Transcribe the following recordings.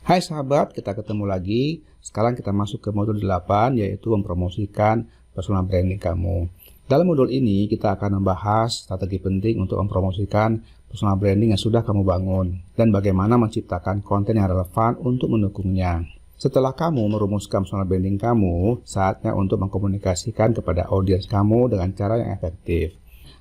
Hai sahabat, kita ketemu lagi. Sekarang kita masuk ke modul 8, yaitu mempromosikan personal branding kamu. Dalam modul ini, kita akan membahas strategi penting untuk mempromosikan personal branding yang sudah kamu bangun, dan bagaimana menciptakan konten yang relevan untuk mendukungnya. Setelah kamu merumuskan personal branding kamu, saatnya untuk mengkomunikasikan kepada audiens kamu dengan cara yang efektif.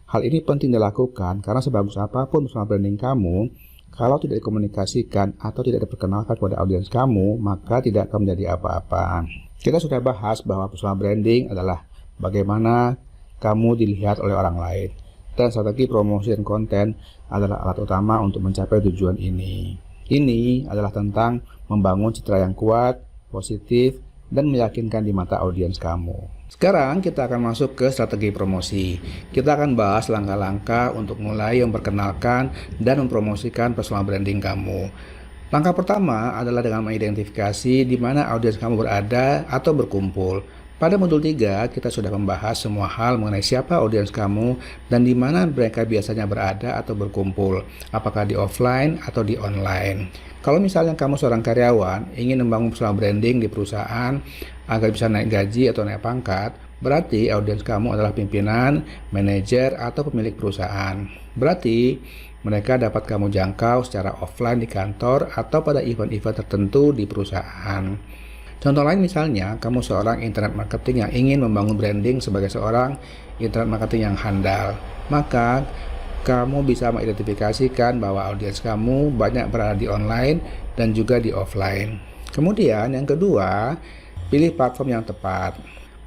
Hal ini penting dilakukan karena sebagus apapun personal branding kamu, kalau tidak dikomunikasikan atau tidak diperkenalkan kepada audiens kamu, maka tidak akan menjadi apa-apa. Kita sudah bahas bahwa personal branding adalah bagaimana kamu dilihat oleh orang lain. Dan strategi promosi dan konten adalah alat utama untuk mencapai tujuan ini. Ini adalah tentang membangun citra yang kuat, positif, dan meyakinkan di mata audiens kamu. Sekarang kita akan masuk ke strategi promosi. Kita akan bahas langkah-langkah untuk mulai memperkenalkan dan mempromosikan personal branding kamu. Langkah pertama adalah dengan mengidentifikasi di mana audiens kamu berada atau berkumpul. Pada modul 3, kita sudah membahas semua hal mengenai siapa audiens kamu dan di mana mereka biasanya berada atau berkumpul, apakah di offline atau di online. Kalau misalnya kamu seorang karyawan, ingin membangun personal branding di perusahaan agar bisa naik gaji atau naik pangkat, berarti audiens kamu adalah pimpinan, manajer, atau pemilik perusahaan. Berarti mereka dapat kamu jangkau secara offline di kantor atau pada event-event tertentu di perusahaan. Contoh lain misalnya, kamu seorang internet marketing yang ingin membangun branding sebagai seorang internet marketing yang handal. Maka, kamu bisa mengidentifikasikan bahwa audiens kamu banyak berada di online dan juga di offline. Kemudian, yang kedua, pilih platform yang tepat.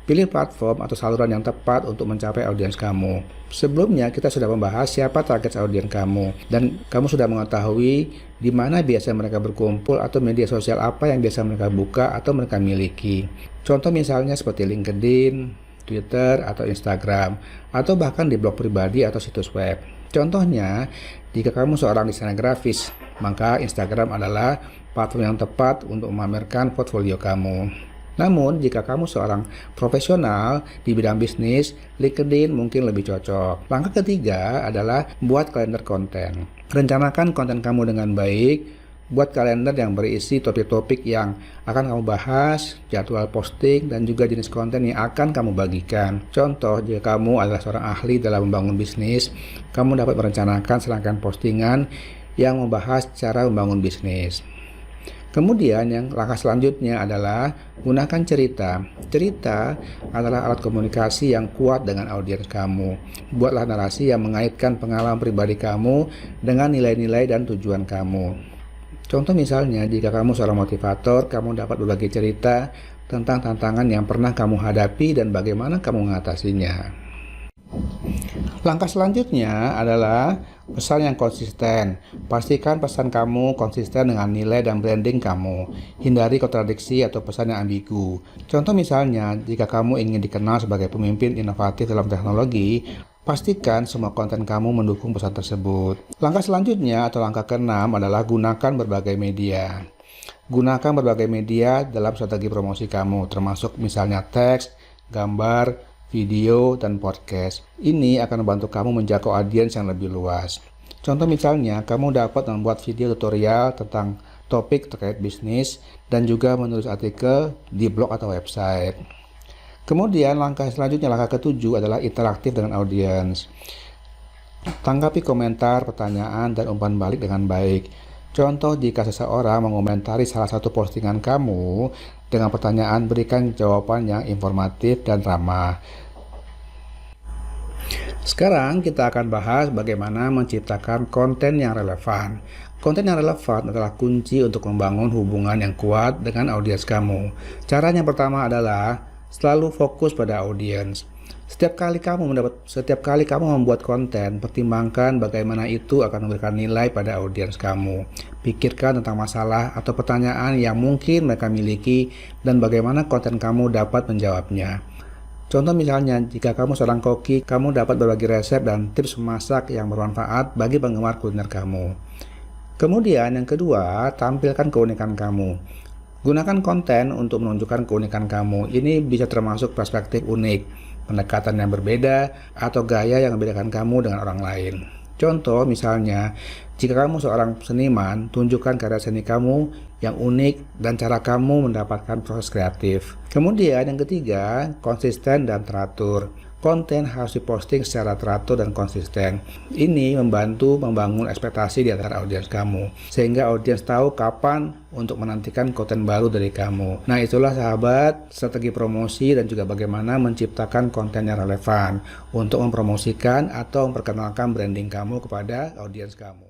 Pilih platform atau saluran yang tepat untuk mencapai audiens kamu. Sebelumnya kita sudah membahas siapa target audiens kamu dan kamu sudah mengetahui di mana biasa mereka berkumpul atau media sosial apa yang biasa mereka buka atau mereka miliki. Contoh misalnya seperti LinkedIn, Twitter atau Instagram atau bahkan di blog pribadi atau situs web. Contohnya, jika kamu seorang desainer grafis, maka Instagram adalah platform yang tepat untuk memamerkan portfolio kamu. Namun, jika kamu seorang profesional di bidang bisnis, LinkedIn mungkin lebih cocok. Langkah ketiga adalah buat kalender konten. Rencanakan konten kamu dengan baik, buat kalender yang berisi topik-topik yang akan kamu bahas, jadwal posting, dan juga jenis konten yang akan kamu bagikan. Contoh, jika kamu adalah seorang ahli dalam membangun bisnis, kamu dapat merencanakan serangkaian postingan yang membahas cara membangun bisnis. Kemudian yang langkah selanjutnya adalah gunakan cerita. Cerita adalah alat komunikasi yang kuat dengan audiens kamu. Buatlah narasi yang mengaitkan pengalaman pribadi kamu dengan nilai-nilai dan tujuan kamu. Contoh misalnya, jika kamu seorang motivator, kamu dapat berbagi cerita tentang tantangan yang pernah kamu hadapi dan bagaimana kamu mengatasinya. Langkah selanjutnya adalah pesan yang konsisten. Pastikan pesan kamu konsisten dengan nilai dan branding kamu. Hindari kontradiksi atau pesan yang ambigu. Contoh misalnya, jika kamu ingin dikenal sebagai pemimpin inovatif dalam teknologi, pastikan semua konten kamu mendukung pesan tersebut. Langkah selanjutnya atau langkah keenam adalah gunakan berbagai media. Gunakan berbagai media dalam strategi promosi kamu, termasuk misalnya teks, gambar, video, dan podcast. Ini akan membantu kamu menjangkau audiens yang lebih luas. Contoh misalnya, kamu dapat membuat video tutorial tentang topik terkait bisnis dan juga menulis artikel di blog atau website. Kemudian langkah selanjutnya, langkah ketujuh adalah interaktif dengan audiens. Tanggapi komentar, pertanyaan, dan umpan balik dengan baik. Contoh, jika seseorang mengomentari salah satu postingan kamu dengan pertanyaan, berikan jawaban yang informatif dan ramah. Sekarang kita akan bahas bagaimana menciptakan konten yang relevan. Konten yang relevan adalah kunci untuk membangun hubungan yang kuat dengan audiens kamu. Caranya yang pertama adalah selalu fokus pada audiens. Setiap kali kamu membuat konten, pertimbangkan bagaimana itu akan memberikan nilai pada audiens kamu. Pikirkan tentang masalah atau pertanyaan yang mungkin mereka miliki dan bagaimana konten kamu dapat menjawabnya. Contoh misalnya, jika kamu seorang koki, kamu dapat berbagi resep dan tips memasak yang bermanfaat bagi penggemar kuliner kamu. Kemudian yang kedua, tampilkan keunikan kamu. Gunakan konten untuk menunjukkan keunikan kamu. Ini bisa termasuk perspektif unik, pendekatan yang berbeda, atau gaya yang membedakan kamu dengan orang lain. Contoh misalnya, jika kamu seorang seniman, tunjukkan karya seni kamu yang unik dan cara kamu mendapatkan proses kreatif. Kemudian yang ketiga, konsisten dan teratur. Konten harus diposting secara teratur dan konsisten. Ini membantu membangun ekspektasi di antara audiens kamu, sehingga audiens tahu kapan untuk menantikan konten baru dari kamu. Nah, itulah sahabat, strategi promosi dan juga bagaimana menciptakan konten yang relevan untuk mempromosikan atau memperkenalkan branding kamu kepada audiens kamu.